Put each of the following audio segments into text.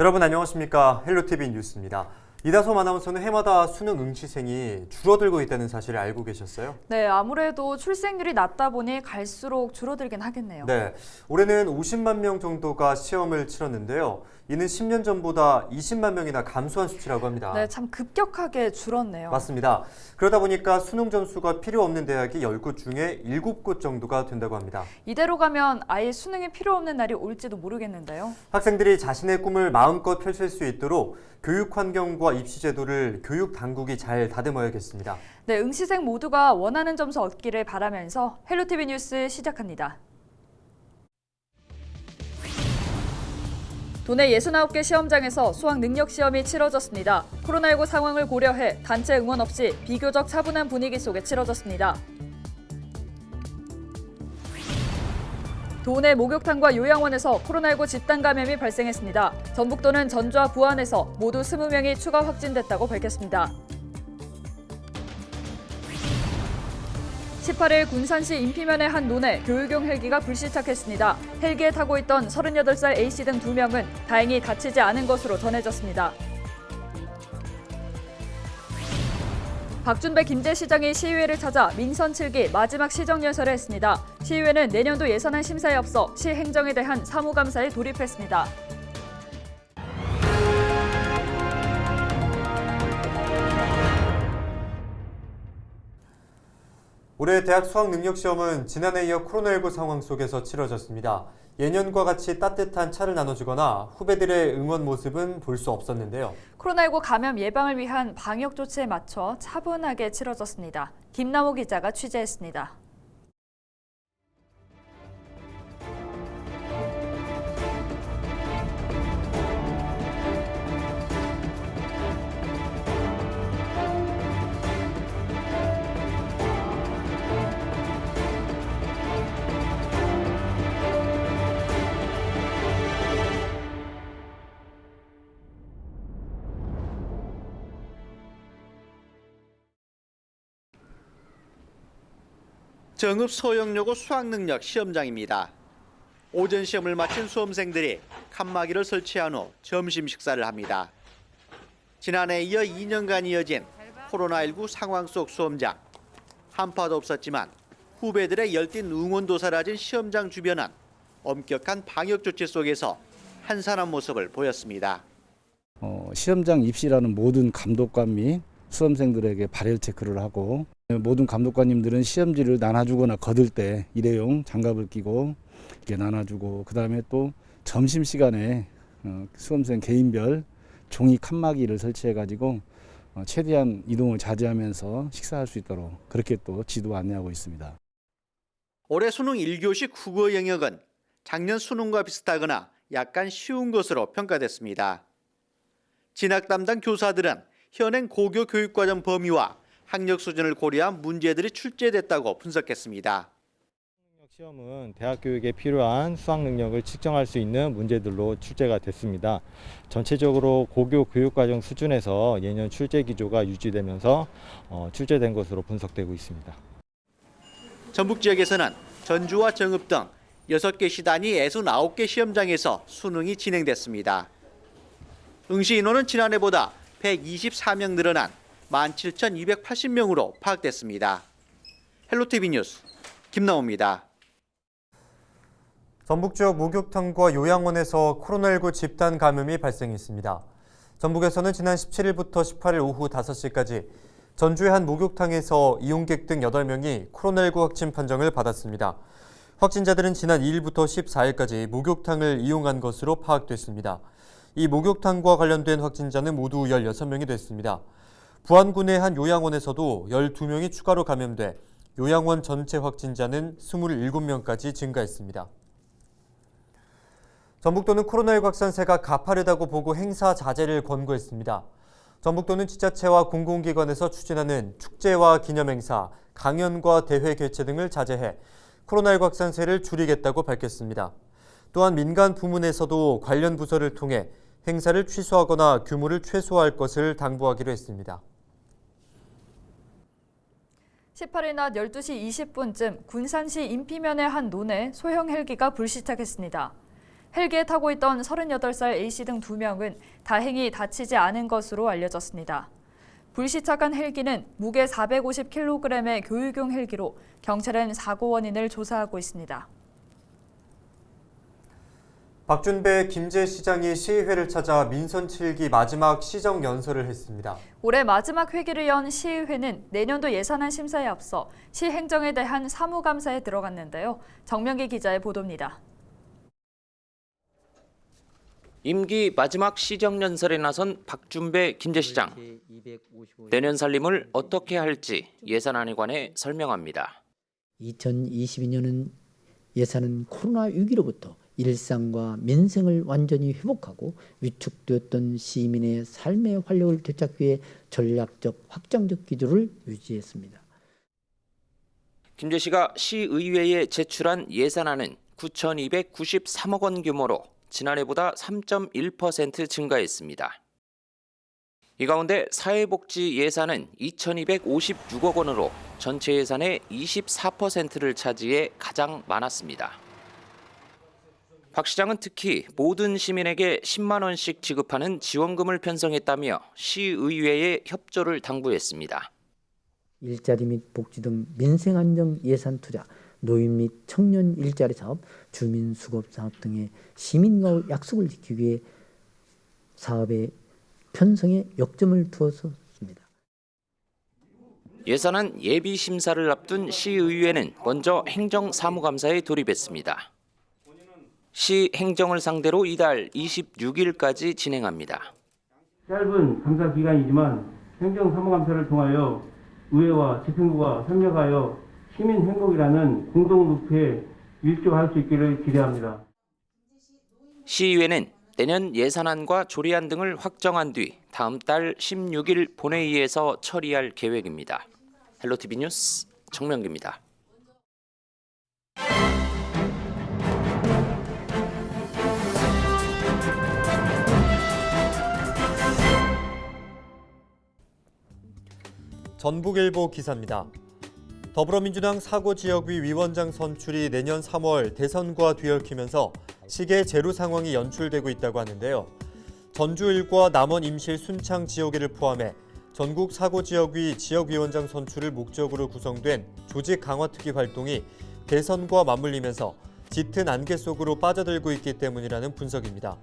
여러분 안녕하십니까? 헬로티비 뉴스입니다. 이다솜 아나운서는 해마다 수능 응시생이 줄어들고 있다는 사실을 알고 계셨어요? 네, 아무래도 출생률이 낮다 보니 갈수록 줄어들긴 하겠네요. 네, 올해는 50만 명 정도가 시험을 치렀는데요. 이는 10년 전보다 20만 명이나 감소한 수치라고 합니다. 네, 참 급격하게 줄었네요. 맞습니다. 그러다 보니까 수능 점수가 필요 없는 대학이 10곳 중에 7곳 정도가 된다고 합니다. 이대로 가면 아예 수능이 필요 없는 날이 올지도 모르겠는데요. 학생들이 자신의 꿈을 마음껏 펼칠 수 있도록 교육 환경과 입시 제도를 교육 당국이 잘 다듬어야겠습니다. 네, 응시생 모두가 원하는 점수 얻기를 바라면서 헬로티비 뉴스 시작합니다. 도내 69개 시험장에서 수학 능력 시험이 치러졌습니다. 코로나19 상황을 고려해 단체 응원 없이 비교적 차분한 분위기 속에 치러졌습니다. 도내 목욕탕과 요양원에서 코로나19 집단 감염이 발생했습니다. 전북도는 전주와 부안에서 모두 20명이 추가 확진됐다고 밝혔습니다. 18일 군산시 인피면의 한 논에 교육용 헬기가 불시착했습니다. 헬기에 타고 있던 38살 A씨 등 2명은 다행히 다치지 않은 것으로 전해졌습니다. 박준배 김제시장이 시의회를 찾아 민선 7기 마지막 시정연설을 했습니다. 시의회는 내년도 예산안 심사에 앞서 시 행정에 대한 사무감사에 돌입했습니다. 올해 대학 수학 능력 시험은 지난해 이어 코로나19 상황 속에서 치러졌습니다. 예년과 같이 따뜻한 차를 나눠주거나 후배들의 응원 모습은 볼 수 없었는데요. 코로나19 감염 예방을 위한 방역 조치에 맞춰 차분하게 치러졌습니다. 김남호 기자가 취재했습니다. 정읍 소형여고 수학능력 시험장입니다. 오전 시험을 마친 수험생들이 칸막이를 설치한 후 점심 식사를 합니다. 지난해에 이어 2년간 이어진 코로나19 상황 속 수험장. 한파도 없었지만 후배들의 열띤 응원도 사라진 시험장 주변은 엄격한 방역 조치 속에서 한산한 모습을 보였습니다. 시험장 입시라는 모든 감독관 및 수험생들에게 발열 체크를 하고 모든 감독관님들은 시험지를 나눠주거나 거들 때 일회용 장갑을 끼고 이렇게 나눠주고 그다음에 또 점심시간에 수험생 개인별 종이 칸막이를 설치해가지고 최대한 이동을 자제하면서 식사할 수 있도록 그렇게 또 지도 안내하고 있습니다. 올해 수능 1교시 국어 영역은 작년 수능과 비슷하거나 약간 쉬운 것으로 평가됐습니다. 진학 담당 교사들은 현행 고교 교육과정 범위와 학력 수준을 고려한 문제들이 출제됐다고 분석했습니다. 시험은 대학 교육에 필요한 수학 능력을 측정할 수 있는 문제들로 출제가 됐습니다. 전체적으로 고교 교육과정 수준에서 예년 출제 기조가 유지되면서 출제된 것으로 분석되고 있습니다. 전북 지역에서는 전주와 정읍 등 6개 시단위 69개 시험장에서 수능이 진행됐습니다. 응시 인원은 지난해보다 124명 늘어난 17,280명으로 파악됐습니다. 헬로티비 뉴스 김나호입니다. 전북 지역 목욕탕과 요양원에서 코로나19 집단 감염이 발생했습니다. 전북에서는 지난 17일부터 18일 오후 5시까지 전주의 한 목욕탕에서 이용객 등 8명이 코로나19 확진 판정을 받았습니다. 확진자들은 지난 2일부터 14일까지 목욕탕을 이용한 것으로 파악됐습니다. 이 목욕탕과 관련된 확진자는 모두 16명이 됐습니다. 부안군의 한 요양원에서도 12명이 추가로 감염돼 요양원 전체 확진자는 27명까지 증가했습니다. 전북도는 코로나19 확산세가 가파르다고 보고 행사 자제를 권고했습니다. 전북도는 지자체와 공공기관에서 추진하는 축제와 기념행사, 강연과 대회 개최 등을 자제해 코로나19 확산세를 줄이겠다고 밝혔습니다. 또한 민간 부문에서도 관련 부서를 통해 행사를 취소하거나 규모를 최소화할 것을 당부하기로 했습니다. 18일 낮 12시 20분쯤 군산시 인피면의 한 논에 소형 헬기가 불시착했습니다. 헬기에 타고 있던 38살 A씨 등 2명은 다행히 다치지 않은 것으로 알려졌습니다. 불시착한 헬기는 무게 450kg의 교육용 헬기로 경찰은 사고 원인을 조사하고 있습니다. 박준배 김제시장이 시의회를 찾아 민선 7기 마지막 시정 연설을 했습니다. 올해 마지막 회기를 연 시의회는 내년도 예산안 심사에 앞서 시 행정에 대한 사무감사에 들어갔는데요. 정명기 기자의 보도입니다. 임기 마지막 시정연설에 나선 박준배 김제시장. 내년 살림을 어떻게 할지 예산안에 관해 설명합니다. 2022년은 예산은 코로나 위기로부터 일상과 민생을 완전히 회복하고 위축되었던 시민의 삶의 활력을 되찾기 위해 전략적 확장적 기조를 유지했습니다. 김제시가 시의회에 제출한 예산안은 9,293억 원 규모로 지난해보다 3.1% 증가했습니다. 이 가운데 사회복지 예산은 2,256억 원으로 전체 예산의 24%를 차지해 가장 많았습니다. 박 시장은 특히 모든 시민에게 10만 원씩 지급하는 지원금을 편성했다며 시의회에 협조를 당부했습니다. 일자리 및 복지 등 민생 안정 예산 투자, 노인 및 청년 일자리 사업, 주민 수급 사업 등의 시민과의 약속을 지키기 위해 사업의 편성에 역점을 두었습니다. 예산안 예비 심사를 앞둔 시의회는 먼저 행정사무감사에 돌입했습니다. 시 행정을 상대로 이달 26일까지 진행합니다. 짧은 감사 기간이지만 행정사무감사를 통하여 의회와 집행부가 협력하여 시민 행복이라는 공동 목표에 일조할 수 있기를 기대합니다. 시의회는 내년 예산안과 조례안 등을 확정한 뒤 다음 달 16일 본회의에서 처리할 계획입니다. 헬로티비 뉴스 정명기입니다. 전북일보 기사입니다. 더불어민주당 사고지역위 위원장 선출이 내년 3월 대선과 뒤얽히면서 시계 제로 상황이 연출되고 있다고 하는데요. 전주 1과 남원 임실 순창 지역위를 포함해 전국 사고지역위 지역위원장 선출을 목적으로 구성된 조직 강화특위 활동이 대선과 맞물리면서 짙은 안개 속으로 빠져들고 있기 때문이라는 분석입니다.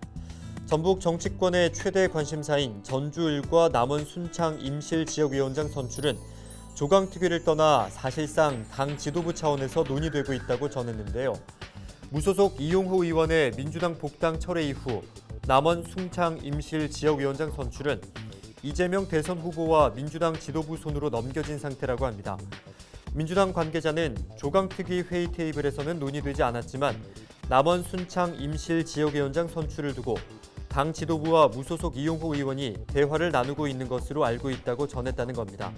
전북 정치권의 최대 관심사인 전주 1과 남원 순창 임실 지역위원장 선출은 조강특위를 떠나 사실상 당 지도부 차원에서 논의되고 있다고 전했는데요. 무소속 이용호 의원의 민주당 복당 철회 이후 남원 순창 임실 지역위원장 선출은 이재명 대선 후보와 민주당 지도부 손으로 넘겨진 상태라고 합니다. 민주당 관계자는 조강특위 회의 테이블에서는 논의되지 않았지만 남원 순창 임실 지역위원장 선출을 두고 당 지도부와 무소속 이용호 의원이 대화를 나누고 있는 것으로 알고 있다고 전했다는 겁니다.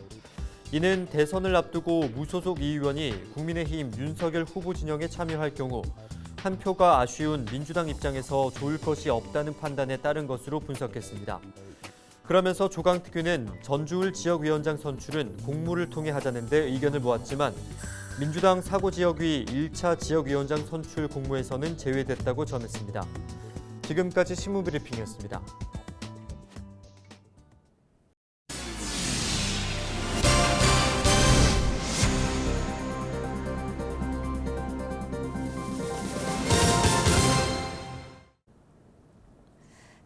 이는 대선을 앞두고 무소속 이 의원이 국민의힘 윤석열 후보 진영에 참여할 경우 한 표가 아쉬운 민주당 입장에서 좋을 것이 없다는 판단에 따른 것으로 분석했습니다. 그러면서 조강특위는 전주을 지역위원장 선출은 공모를 통해 하자는 데 의견을 모았지만 민주당 사고지역위 1차 지역위원장 선출 공모에서는 제외됐다고 전했습니다. 지금까지 신문브리핑이었습니다.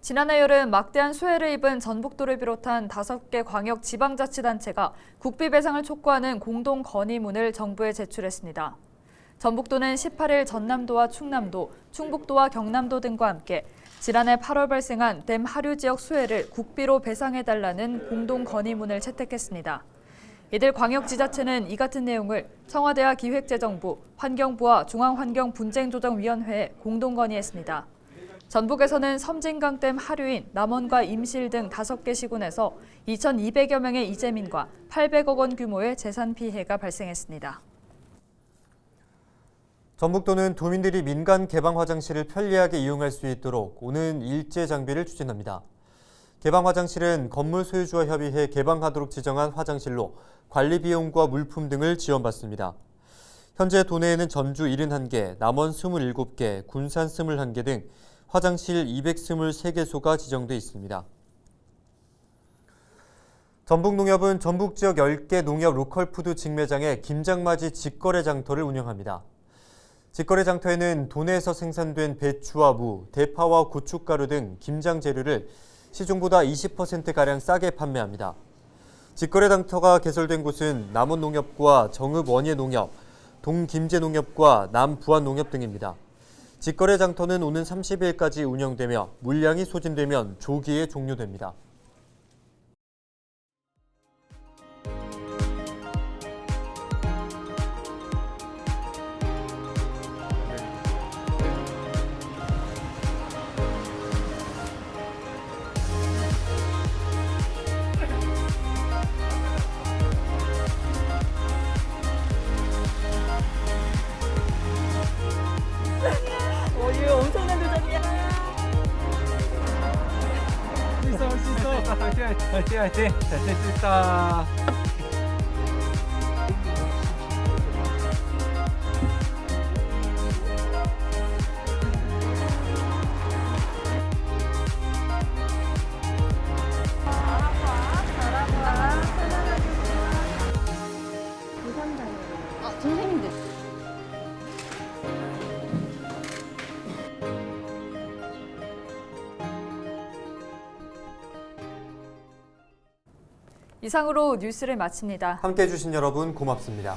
지난해 여름 막대한 수해를 입은 전북도를 비롯한 5개 광역 지방자치단체가 국비배상을 촉구하는 공동 건의문을 정부에 제출했습니다. 전북도는 18일 전남도와 충남도, 충북도와 경남도 등과 함께 지난해 8월 발생한 댐 하류 지역 수해를 국비로 배상해달라는 공동 건의문을 채택했습니다. 이들 광역지자체는 이 같은 내용을 청와대와 기획재정부, 환경부와 중앙환경분쟁조정위원회에 공동 건의했습니다. 전북에서는 섬진강댐 하류인 남원과 임실 등 5개 시군에서 2,200여 명의 이재민과 800억 원 규모의 재산 피해가 발생했습니다. 전북도는 도민들이 민간 개방 화장실을 편리하게 이용할 수 있도록 오는 일제 장비를 추진합니다. 개방 화장실은 건물 소유주와 협의해 개방하도록 지정한 화장실로 관리 비용과 물품 등을 지원받습니다. 현재 도내에는 전주 71개, 남원 27개, 군산 21개 등 화장실 223개소가 지정돼 있습니다. 전북농협은 전북 지역 10개 농협 로컬푸드 직매장에 김장맞이 직거래 장터를 운영합니다. 직거래 장터에는 도내에서 생산된 배추와 무, 대파와 고춧가루 등 김장 재료를 시중보다 20%가량 싸게 판매합니다. 직거래 장터가 개설된 곳은 남원농협과 정읍원예농협, 동김제농협과 남부안농협 등입니다. 직거래 장터는 오는 30일까지 운영되며 물량이 소진되면 조기에 종료됩니다. 이거 엄청난 도전이야. 할 수 있어. 화이팅. 잘할 수 있다. 선생님들. 이상으로 뉴스를 마칩니다. 함께해 주신 여러분 고맙습니다.